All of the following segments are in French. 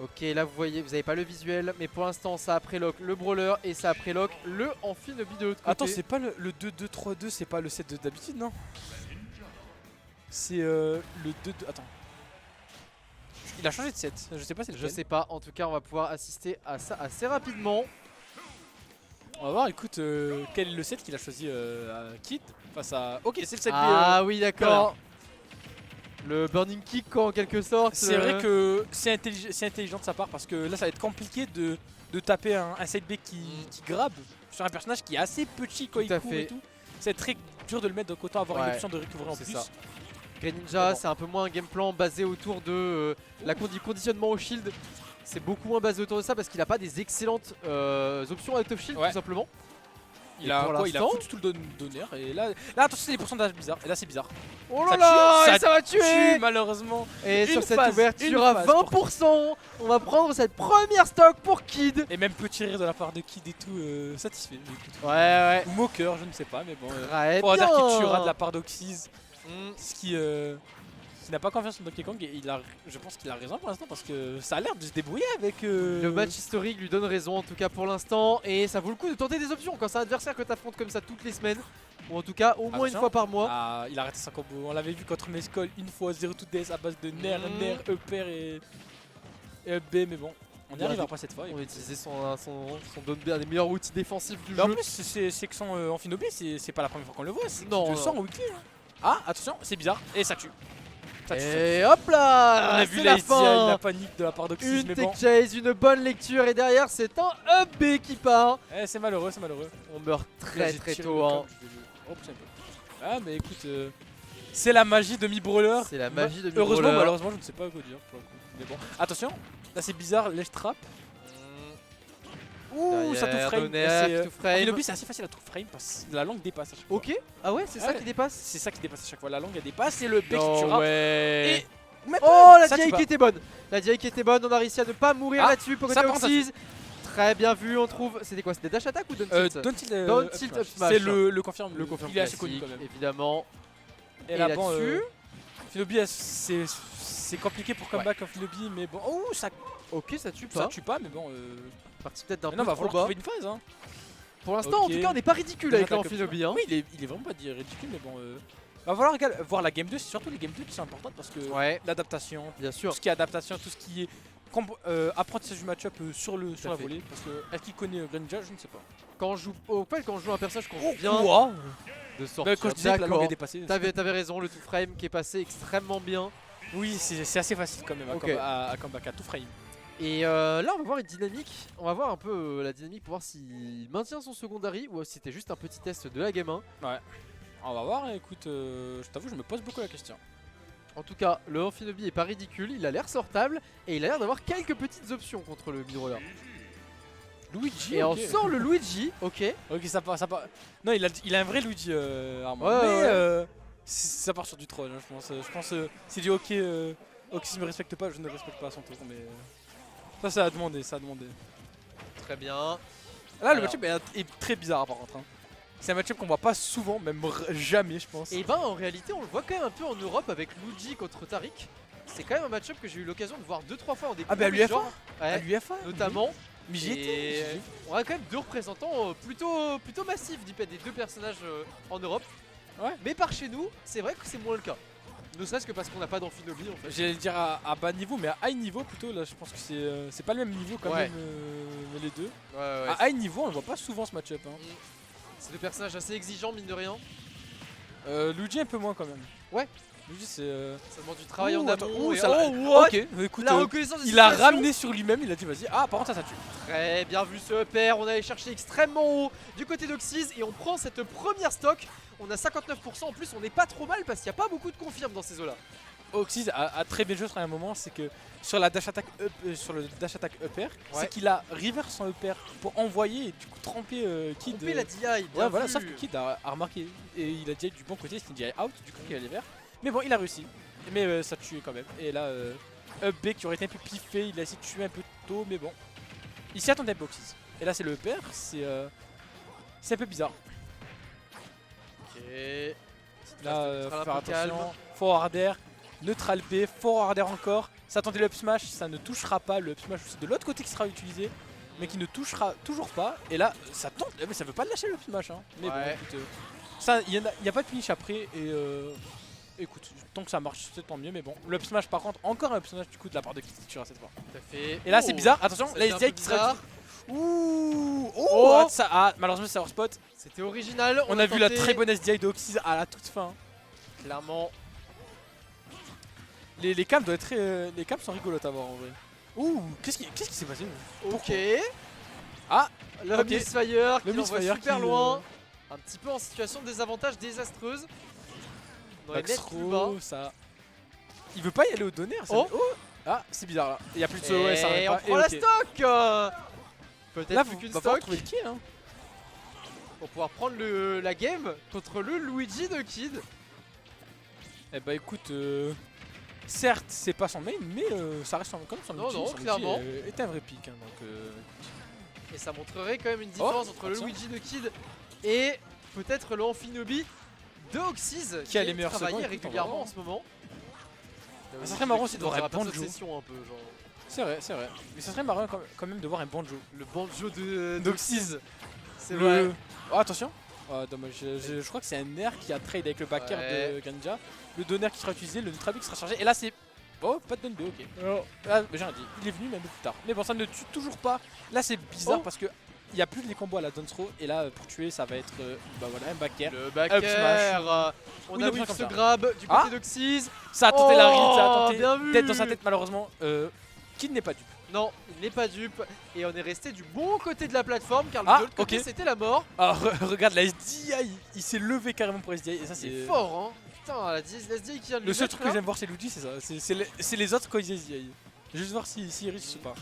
Ok, là vous voyez, vous avez pas le visuel, mais pour l'instant ça a prélock le brawler et ça a prélock le Amphinobi de l'autre côté. Attends, c'est pas le 2-2-3-2, c'est pas le set d'habitude, non? C'est le 2-2. Attends. Il a changé de set, je sais pas si c'est Je sais pas, en tout cas on va pouvoir assister à ça assez rapidement. On va voir, écoute, quel est le set qu'il a choisi à Kid face à. Ok, c'est le set Ah oui, d'accord. Le Burning Kick en quelque sorte. C'est vrai que c'est intelligent de sa part parce que là ça va être compliqué de taper un side B qui grabe sur un personnage qui est assez petit quand il court et tout. C'est très dur de le mettre, donc autant avoir une option de recovery en plus. Ça. Greninja, c'est un peu moins un game plan basé autour de du conditionnement au shield. C'est beaucoup moins basé autour de ça parce qu'il a pas des excellentes options out of shield tout simplement. Il a foutu tout le donner et là attention, c'est les pourcentages bizarres et là c'est bizarre. Oh là là, ça va tuer malheureusement. Et sur cette ouverture à 20%, on va prendre cette première stock pour Kid. Et même petit rire de la part de Kid et tout, satisfait. Ouais. Ou moqueur, je ne sais pas, mais bon. Pour dire qu'il tuera de la part d'Oxys, ce qui n'a pas confiance en Donkey Kong et je pense qu'il a raison pour l'instant parce que ça a l'air de se débrouiller avec. Le match historique lui donne raison en tout cas pour l'instant et ça vaut le coup de tenter des options quand c'est un adversaire que tu affrontes comme ça toutes les semaines ou en tout cas au moins une fois par mois. Ah, il a arrêté sa combo, on l'avait vu contre Mescol une fois 0 to DS à base de Nair, Upper et Up B, mais bon. On y arrivera pas cette fois. On va utiliser son down B, un des meilleurs outils défensifs du jeu. En plus, c'est que son Amphinobi, c'est pas la première fois qu'on le voit. Non, le sens en weekly. Ah, attention, c'est bizarre. Et ça tue. Et hop là, on a vu la panique de la part d'Oxys. Une tech chase, une bonne lecture et derrière c'est un up B qui part. C'est malheureux, On meurt très tôt. Hein. Ah mais écoute, c'est la magie de Mi-Brawler. C'est la magie de Mi-Brawler. Heureusement, malheureusement, je ne sais pas quoi dire pour le coup. Mais bon, attention, là c'est bizarre, l'edge trap. Ouh, ça tout frame. Amphinobi, c'est assez facile à tout frame parce que la langue dépasse à chaque fois. Ok, ah ouais, c'est ça qui dépasse. C'est ça qui dépasse à chaque fois. La langue elle dépasse et le bec qui tuera. Ouais. Et oh, la DI qui était bonne. La DI qui était bonne, on a réussi à ne pas mourir là-dessus pour côté Oxys. Très bien vu, on trouve. C'était quoi? C'était dash attack ou down tilt? Down tilt up smash. C'est le confirme. Il est assez connu quand même. Évidemment. Et là-dessus, Amphinobi, c'est compliqué pour comeback Amphinobi, mais bon. Oh, ça. Ok, ça tue pas. Ça tue pas, mais bon. Parti peut-être d'un peu trop bas. trouver une phase. Hein. Pour l'instant, en tout cas, on n'est pas ridicule avec l'Amphinobi. Oui, il est vraiment pas ridicule, mais bon. Va falloir voir la game 2, c'est surtout les game 2 qui sont importantes parce que l'adaptation, bien sûr, tout ce qui est adaptation, tout ce qui est apprentissage du match-up sur la volée. Parce que est-ce qu'il connaît Greninja? Je ne sais pas. Quand je joue un personnage qu'on vient de sortir, quand je disais que la langue est dépassée. T'avais raison, le 2-frame qui est passé extrêmement bien. Oui, c'est assez facile quand même à comeback, à 2-frame. Et là on va voir une dynamique, on va voir un peu la dynamique pour voir s'il maintient son secondary ou si c'était juste un petit test de la game 1. Ouais, on va voir, écoute, je t'avoue je me pose beaucoup la question. En tout cas, le Amphinobi est pas ridicule, il a l'air sortable et il a l'air d'avoir quelques petites options contre le mid-roller. Luigi. Et on sort le Luigi, ok. Ok, ça part. Non, il a un vrai Luigi Armand. Ça part sur du troll, hein, je pense c'est du ok. Oxys me respecte pas, je ne respecte pas à son tour, mais ça a demandé, Très bien. Là, le match-up est très bizarre par contre. Hein. C'est un match-up qu'on voit pas souvent, même jamais, je pense. Et ben en réalité, on le voit quand même un peu en Europe avec Luigi contre Taric. C'est quand même un match-up que j'ai eu l'occasion de voir 2-3 fois en découverte. Ah bah à l'UFA, à l'UFA notamment. Mais j'y étais. On a quand même deux représentants plutôt massifs des deux personnages en Europe. Ouais. Mais par chez nous, c'est vrai que c'est moins le cas. Ne serait-ce que parce qu'on n'a pas d'Amphinobi en fait. J'allais dire à bas niveau, mais à high niveau plutôt. Là, je pense que c'est pas le même niveau quand même les deux. À high niveau, on le voit pas souvent ce match-up. Hein. C'est deux personnages assez exigeants, mine de rien. Luigi un peu moins quand même. Ouais. Luigi c'est. Ça demande du travail en amont. Ok, écoute, il a ramené sur lui-même, il a dit vas-y. Ah, par contre ça tue. Très bien vu ce upper, on allait chercher extrêmement haut du côté d'Oxys et on prend cette première stock. On a 59%, en plus on n'est pas trop mal parce qu'il n'y a pas beaucoup de confirme dans ces eaux là. Oxys a très bien joué sur un moment, c'est que sur la dash attack sur le dash attack upper, c'est qu'il a reverse son upper pour envoyer et du coup tremper Kid. Tremper la DI, bien voilà, sauf que Kid a remarqué et il a DI du bon côté, c'est une DI out, du coup il allait vers. Mais bon, il a réussi, mais ça tue quand même. Et là, up B qui aurait été un peu piffé, il a essayé de tuer un peu tôt, mais bon. Il s'y attendait pas Oxys. Et là c'est le upper, c'est un peu bizarre. Ok. Là, faut faire attention, forward air. Neutral B, forward air encore. Ça tentait le up smash, ça ne touchera pas. Le up smash aussi de l'autre côté qui sera utilisé, mais qui ne touchera toujours pas. Et là, ça tente, mais ça veut pas le lâcher le up smash. Hein. Mais bon, écoute, ça, il n'y a pas de finish après. Et écoute, tant que ça marche, c'est tant mieux. Mais bon, le up smash par contre, encore un up smash du coup de la part de Kitty cette fois. Tout à fait. Et là, c'est bizarre. Attention, la SDI qui sera. Ouh, malheureusement, c'est hors spot. C'était original. On a vu la très bonne SDI de Oxys à la toute fin. Clairement. Les cams doivent être les cams sont rigolotes à voir en vrai. Ouh, qu'est-ce qui s'est passé? Ok. Ah, le Misfire qui l'envoie super loin. Un petit peu en situation de désavantage désastreuse. Dans les nets plus bas. Ça. Il veut pas y aller au donner. Ah, c'est bizarre là. Il y a plus de solo, ça et on pas. prend la stock. Là, Peut-être qu'une va stock trouver le kill hein. pour pouvoir prendre la game contre le Luigi de Kid. Eh bah écoute, certes c'est pas son main, mais ça reste comme son Non, outil. non, son clairement. outil est un vrai pick. Hein, donc, et ça montrerait quand même une différence entre le Luigi de Kid et peut-être le Amphinobi de Oxys qui a les meilleurs travaillé régulièrement en ce moment. Ça serait marrant si de voir un banjo. C'est vrai. Mais ça serait marrant quand même de voir un banjo. Le banjo d'Oxys. C'est vrai. Oh, attention. Oh, dommage. Je crois que c'est un air qui a trade avec le backer de Ganja. Le donner qui sera utilisé, le Neutral B qui sera chargé. Et là, c'est. Oh, pas de donne B, ok. Ah, j'ai rien dit. Il est venu même plus tard. Mais bon, ça ne tue toujours pas. Là, c'est bizarre parce que. Il n'y a plus les combos à la Dance Throw et là pour tuer ça va être bah voilà, un backer. Le backer. On a vu ce grab du côté d'Oxys. Ça a tenté la read, ça a tenté bien vu. tête dans sa tête malheureusement. Kid n'est pas dupe. Non, il n'est pas dupe. Et on est resté du bon côté de la plateforme car de l'autre côté c'était la mort. Ah, regarde la SDI, il s'est levé carrément pour SDI et ça c'est fort hein. Putain, la SDI qui vient de le seul truc que j'aime voir c'est Luigi, c'est ça. C'est les autres quand ils SDI. Juste voir s'ils réussissent ou pas.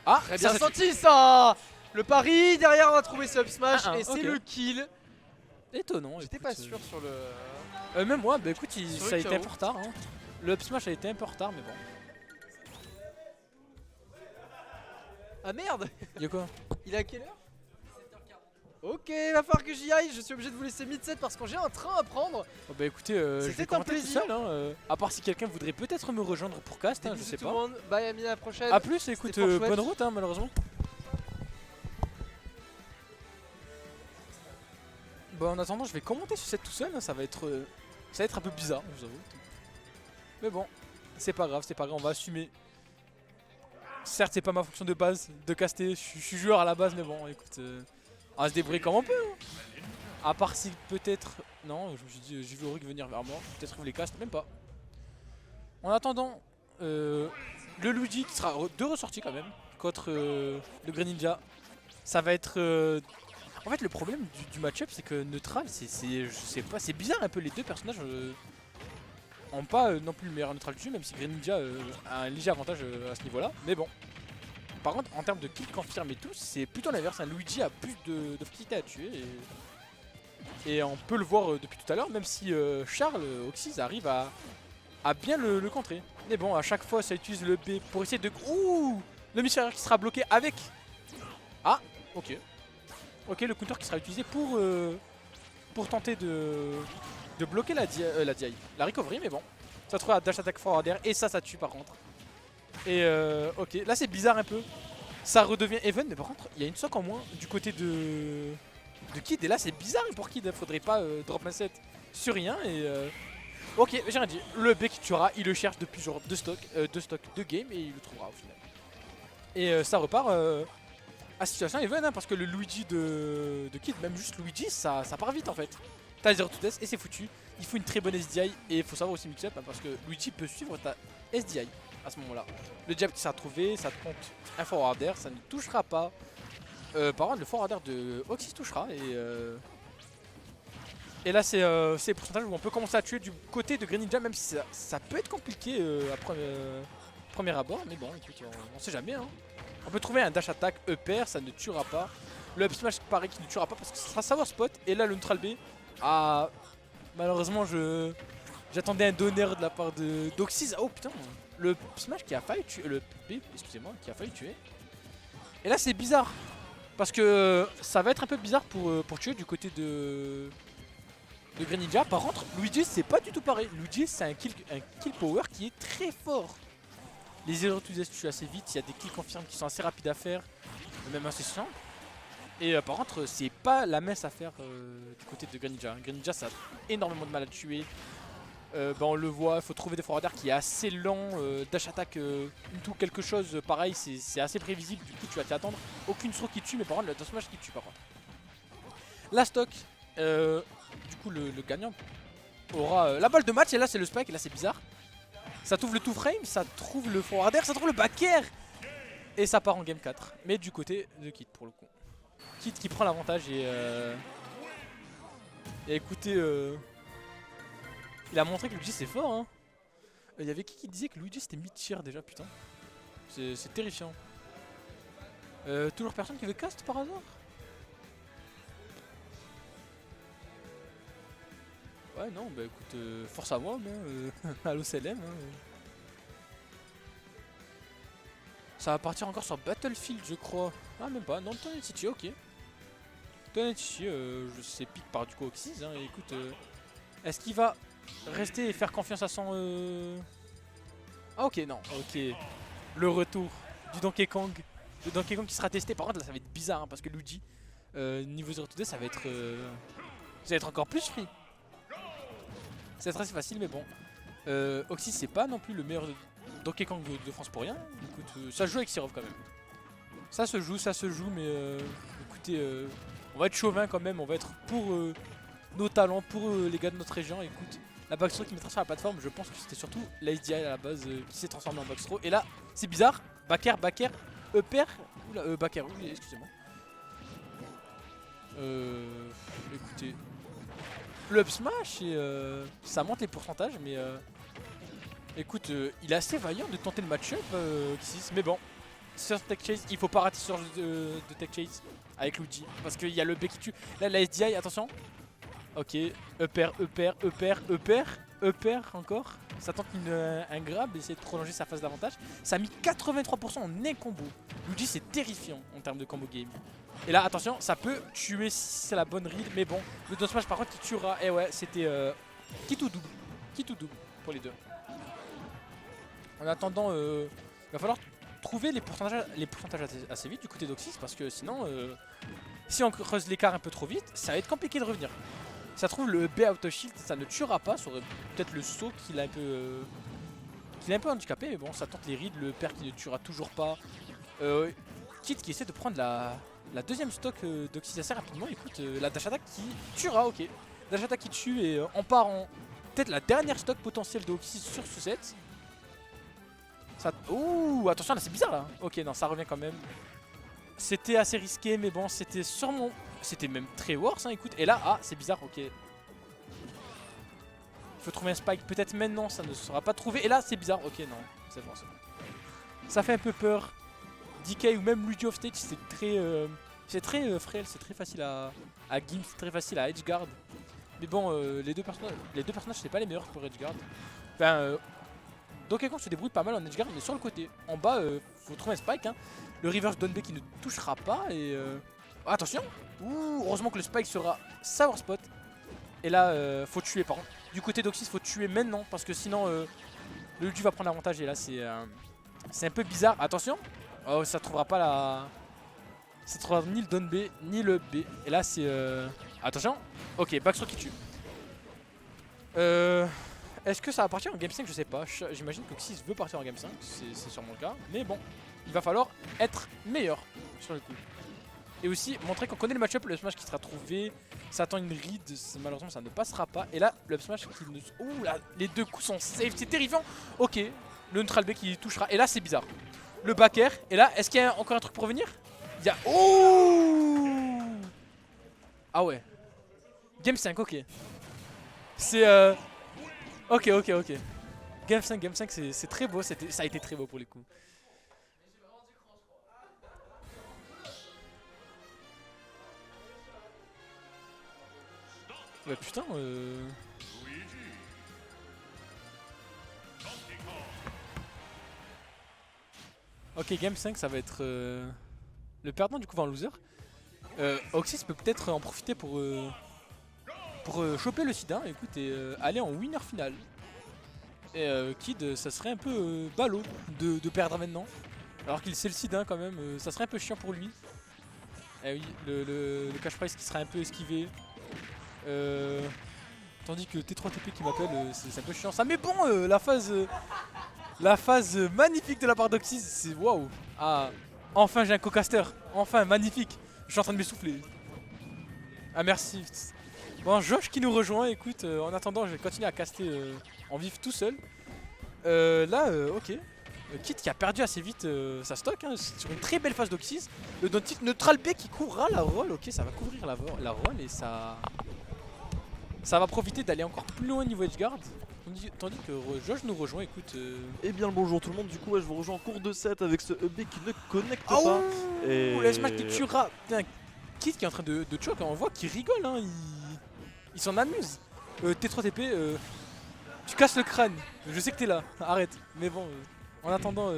Ah, très bien senti ça. Le pari, derrière on a trouvé ce up smash et c'est le kill. Étonnant. J'étais pas sûr sur le... même moi, bah écoute, ça a été un peu en retard. Hein. Le up smash a été un peu en retard mais bon. Ah merde. Y'a quoi? Il est à quelle heure? 7h40. Ok, va falloir que j'y aille, je suis obligé de vous laisser mid-set parce que j'ai un train à prendre. Oh bah écoutez, je vais un plaisir. Tout seul, hein, à part si quelqu'un voudrait peut-être me rejoindre pour cast, hein, je sais pas. Bye Ami, à la prochaine. A plus, écoute, bonne route hein, malheureusement. Bon, en attendant, je vais commenter sur cette tout seul, hein, ça va être un peu bizarre, je vous avoue. Mais bon, c'est pas grave, on va assumer. Certes, c'est pas ma fonction de base de caster, je suis joueur à la base, mais bon, écoute, on va se débrouiller comme on peut. Hein. À part si peut-être. Non, je me suis dit, j'ai vu Auric venir vers moi, peut-être qu'il voulait cast, même pas. En attendant, le Luigi qui sera de ressorti quand même contre le Greninja, ça va être. En fait, le problème du match-up, c'est que Neutral, je sais pas, c'est bizarre un peu. Les deux personnages n'ont pas non plus le meilleur Neutral du jeu, même si Greninja a un léger avantage à ce niveau-là. Mais bon. Par contre, en termes de kills confirmés et tout, c'est plutôt l'inverse. Luigi a plus de facilité à tuer. Et on peut le voir depuis tout à l'heure, même si Charles, Oxys, arrive à bien le contrer. Mais bon, à chaque fois, ça utilise le B pour essayer de. Ouh, le Misfire qui sera bloqué avec. Ah, ok. Ok, le counter qui sera utilisé pour tenter de bloquer la DI. La recovery, mais bon. Ça trouve à dash attack forward air et ça tue par contre. Et ok, là c'est bizarre un peu. Ça redevient even, mais par contre, il y a une sock en moins du côté de Kid. Et là c'est bizarre pour Kid, faudrait pas drop un set sur rien. Et ok, j'ai rien dit. Le B qui tuera, il le cherche depuis genre deux stocks, deux games et il le trouvera au final. Et ça repart. À situation even hein, parce que le Luigi de Kid, même juste Luigi, ça part vite en fait. T'as 0 to death et c'est foutu. Il faut une très bonne SDI et il faut savoir aussi mix up hein, parce que Luigi peut suivre ta SDI à ce moment là. Le jab qui sera trouvé, ça te compte un forward air, ça ne touchera pas. Par contre le forward air de Oxys touchera et là c'est le pourcentage où on peut commencer à tuer du côté de Greninja même si ça peut être compliqué à premier abord. Mais bon écoute, on sait jamais hein. On peut trouver un dash attack EP, ça ne tuera pas. Le up smash pareil qui ne tuera pas parce que ça sera savoir spot. Et là le neutral B, malheureusement j'attendais un donner de la part d'Oxys. Oh putain, le smash qui a failli tuer, le B, excusez-moi, qui a failli tuer. Et là c'est bizarre parce que ça va être un peu bizarre pour tuer du côté de de Greninja. Par contre, Luigi c'est pas du tout pareil. Luigi c'est un kill power qui est très fort. Les 0 to death tuent assez vite, il y a des kills confirmes qui sont assez rapides à faire, même assez simples. Et par contre, c'est pas la messe à faire du côté de Greninja. Greninja ça a énormément de mal à tuer. On le voit, il faut trouver des forwarders qui est assez lent, dash attack into quelque chose pareil, c'est assez prévisible, du coup tu vas t'y attendre. Aucune throw qui tue, mais par contre le down smash qui tue par contre. La stock, du coup le gagnant aura la balle de match, et là c'est le spike, et là c'est bizarre. Ça trouve le 2 frame, ça trouve le forwarder, ça trouve le back air. Et ça part en game 4, mais du côté de Kit pour le coup. Kit qui prend l'avantage et écoutez, il a montré que Luigi c'est fort hein. Il y avait qui disait que Luigi c'était mid-tier déjà, putain. C'est terrifiant. Toujours personne qui veut cast par hasard? Ouais non bah écoute, force à moi hein, allo CLM hein. Ça va partir encore sur Battlefield je crois. Ah même pas, non Tonet City, ok. Tonet City, je sais pique par du coup Oxys hein, et écoute, est-ce qu'il va rester et faire confiance à son... Ah ok non, ok. Le retour du Donkey Kong. Le Donkey Kong qui sera testé, par contre là ça va être bizarre hein, parce que Luigi, niveau 0-2 ça va être encore plus free. Ça va être assez facile mais bon. Oxys c'est pas non plus le meilleur Donkey Kong de France pour rien. Écoute, ça se joue avec Sirov quand même. Ça se joue mais écoutez, on va être chauvin quand même, on va être pour nos talents, pour les gars de notre région. Écoute, la backthrow qui mettra sur la plateforme, je pense que c'était surtout la SDI à la base qui s'est transformé en backthrow. Et là, c'est bizarre, backer, upper, oula, backer, oui, excusez-moi. Écoutez, le up smash, et, ça monte les pourcentages, mais écoute, il est assez vaillant de tenter le match-up, mais bon, sur Tech Chase, il faut pas rater ce genre de Tech Chase avec Luigi, parce qu'il y a le B qui tue. Là, la SDI, attention. Ok, upper encore. Ça tente un grab, essayer de prolonger sa phase d'avantage. Ça a mis 83% en un combo. Luigi c'est terrifiant en termes de combo game. Et là attention, ça peut tuer si c'est la bonne read, mais bon, le down smash par contre il tuera. Et ouais, c'était qui tout double pour les deux. En attendant, il va falloir trouver les pourcentages assez vite du côté d'Oxys, parce que sinon, si on creuse l'écart un peu trop vite, ça va être compliqué de revenir. Ça trouve le B out of shield, ça ne tuera pas, ça aurait peut-être le saut qu'il a un peu handicapé, mais bon ça tente les rides, le père qui ne tuera toujours pas. Kit qui essaie de prendre la deuxième stock d'Oxys assez rapidement, écoute, la dash attack qui tuera, ok. Dash attack qui tue et on part en peut-être la dernière stock potentielle d'Oxys sur ce set. Ça... Ouh, attention là c'est bizarre là. Ok non ça revient quand même. C'était assez risqué mais bon c'était sûrement... C'était même très worse hein, écoute. Et là, ah c'est bizarre, ok. Il faut trouver un spike, peut-être maintenant ça ne sera pas trouvé. Et là c'est bizarre, ok non, c'est bon, c'est bon. Ça fait un peu peur. DK ou même Luigi off stage c'est très frêle, c'est très facile à gimp, c'est très facile à edgeguard. Mais bon les deux personnages c'est pas les meilleurs pour edgeguard. Enfin Donkey Kong se débrouille pas mal en edgeguard mais sur le côté. En bas faut trouver un spike hein. Le reverse down B qui ne touchera pas et attention. Ouh, heureusement que le spike sera sour spot. Et là faut tuer par contre. Du côté d'Oxys faut tuer maintenant parce que sinon le Luigi va prendre l'avantage et là c'est un peu bizarre. Attention. Oh ça trouvera pas la... Ça trouvera ni le down B ni le B. Et là c'est attention. Ok backthrow qui tue. Est-ce que ça va partir en game 5? Je sais pas. J'imagine que Oxys veut partir en game 5. C'est sûrement le cas. Mais bon, il va falloir être meilleur sur le coup. Et aussi montrer qu'on connaît le match-up, le smash qui sera trouvé. Ça attend une read, malheureusement ça ne passera pas. Et là, le smash qui ne... Ouh là, les deux coups sont safe, c'est terrifiant. Ok, le neutral B qui touchera. Et là c'est bizarre. Le back air. Et là, est-ce qu'il y a encore un truc pour revenir? Il y a... Oh. Ah ouais. Game 5, ok. C'est... Ok. Game 5 c'est très beau, ça a été très beau pour les coups. Bah putain Ok game 5 ça va être le perdant du coup va en loser. Oxys peut peut-être en profiter pour pour choper le Sidin, écoute, et aller en winner final. Et Kid, ça serait un peu ballot de perdre maintenant. Alors qu'il sait le Sidin quand même, ça serait un peu chiant pour lui. Eh oui, le cash prize qui serait un peu esquivé. Tandis que T3TP qui m'appelle, c'est un peu chiant ça. Mais bon, la phase magnifique de la part d'Oxys, c'est waouh. Ah, enfin j'ai un co-caster, enfin magnifique. Je suis en train de m'essouffler. Ah merci. Bon, Josh qui nous rejoint, écoute, en attendant je vais continuer à caster en vif tout seul. Là, ok. Kid qui a perdu assez vite sa stock hein, sur une très belle phase d'Oxys. Le Dontit Neutral B qui couvrira la roll, ok, ça va couvrir la roll et ça va profiter d'aller encore plus loin niveau edgeguard. Tandis que Josh nous rejoint, écoute. Eh bien le bonjour tout le monde, du coup ouais, je vous rejoins en cours de set avec ce EB qui ne connecte Oh pas. Et le smash qui tuera. Putain, Kid qui est en train de choke, hein, on voit qu'il rigole, hein, il s'en amuse. T3TP, tu casses le crâne, je sais que t'es là, arrête. Mais bon, en attendant,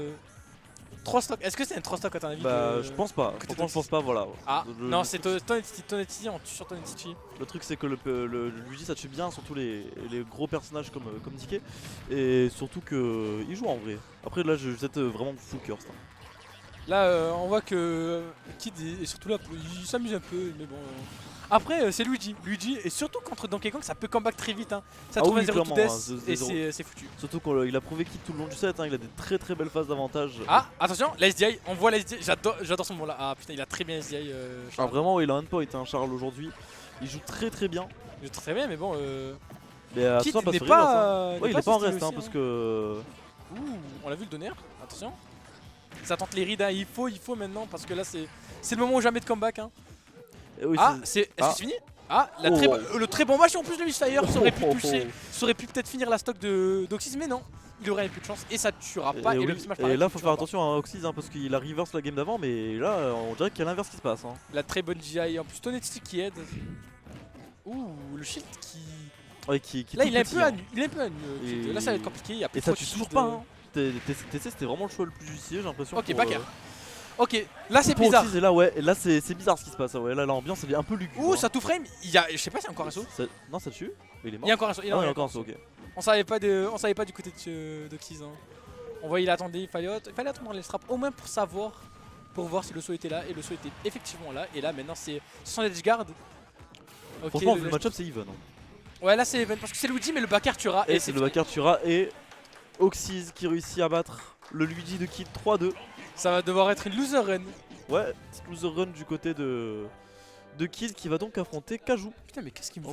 3 stocks, est-ce que c'est un 3 stocks à ton avis? Bah je pense pas, franchement je pense pas, voilà. Ah non, c'est Tonetiti, on tue sur Tonetiti. Le truc c'est que le Luigi ça tue bien, surtout les gros personnages comme DK. Et surtout que il joue en vrai. Après là je vais être vraiment full curse. Hein. Là on voit que Kid est surtout là, il s'amuse un peu, mais bon. Après c'est Luigi, et surtout contre Donkey Kong ça peut comeback très vite hein. Ça trouve un 0 to death et c'est foutu. Surtout qu'il a prouvé Kid tout le long du set, hein, il a des très belles phases d'avantage. Ah attention, la SDI, on voit la SDI, j'adore ce moment là. Ah putain il a très bien SDI Ah vraiment il a un point hein, Charles aujourd'hui. Il joue très bien. Il joue très bien mais bon Mais attention Kid pas n'est se pas, ouais, il est pas en reste aussi, hein, parce que... Ouh, on l'a vu le donner, attention. Ça tente les rides, hein. il faut maintenant parce que là c'est le moment où jamais de comeback hein. Oui, Ah est-ce que c'est fini? Ah le très bon match en plus de Misfire, ça aurait pu toucher, ça aurait pu peut-être finir la stock d'Oxys mais non. Il aurait plus de chance et ça tuera pas. Et, le smash et là faut faire attention à Oxys hein, parce qu'il a reverse la game d'avant mais là on dirait qu'il y a l'inverse qui se passe hein. La très bonne GI en plus Tonetiti qui aide. Ouh le shield qui... Ouais, qui là il est un petit, peu à hein. nu, Là ça va être compliqué, il y a et ça tue toujours pas hein. TC c'était vraiment le choix le plus judicieux j'ai l'impression. Ok backer. Ok, là c'est bizarre. Et là ouais, là c'est bizarre ce qui se passe. Ouais, là l'ambiance elle est un peu lugubre. Ouh, ça tout frame. Il y a, je sais pas, s'il y a encore un saut. Non, ça tue. Il est mort. Il y a encore un saut. Il y a encore un saut. Ok. On savait pas du côté d'Oxys. Hein. On voyait, il attendait. Il fallait attendre les straps au moins pour savoir, pour voir si le saut était là. Et le saut était effectivement là. Et là maintenant c'est son edgeguard. Okay, franchement, le match-up c'est even. Hein. Ouais, là c'est even parce que c'est Luigi, mais le backer tuera. Et c'est le backer tuera et Oxys qui réussit à battre le Luigi de Kid 3-2. Ça va devoir être une loser run. Ouais, loser run du côté de Kid qui va donc affronter Kaju. Putain mais qu'est-ce qu'il me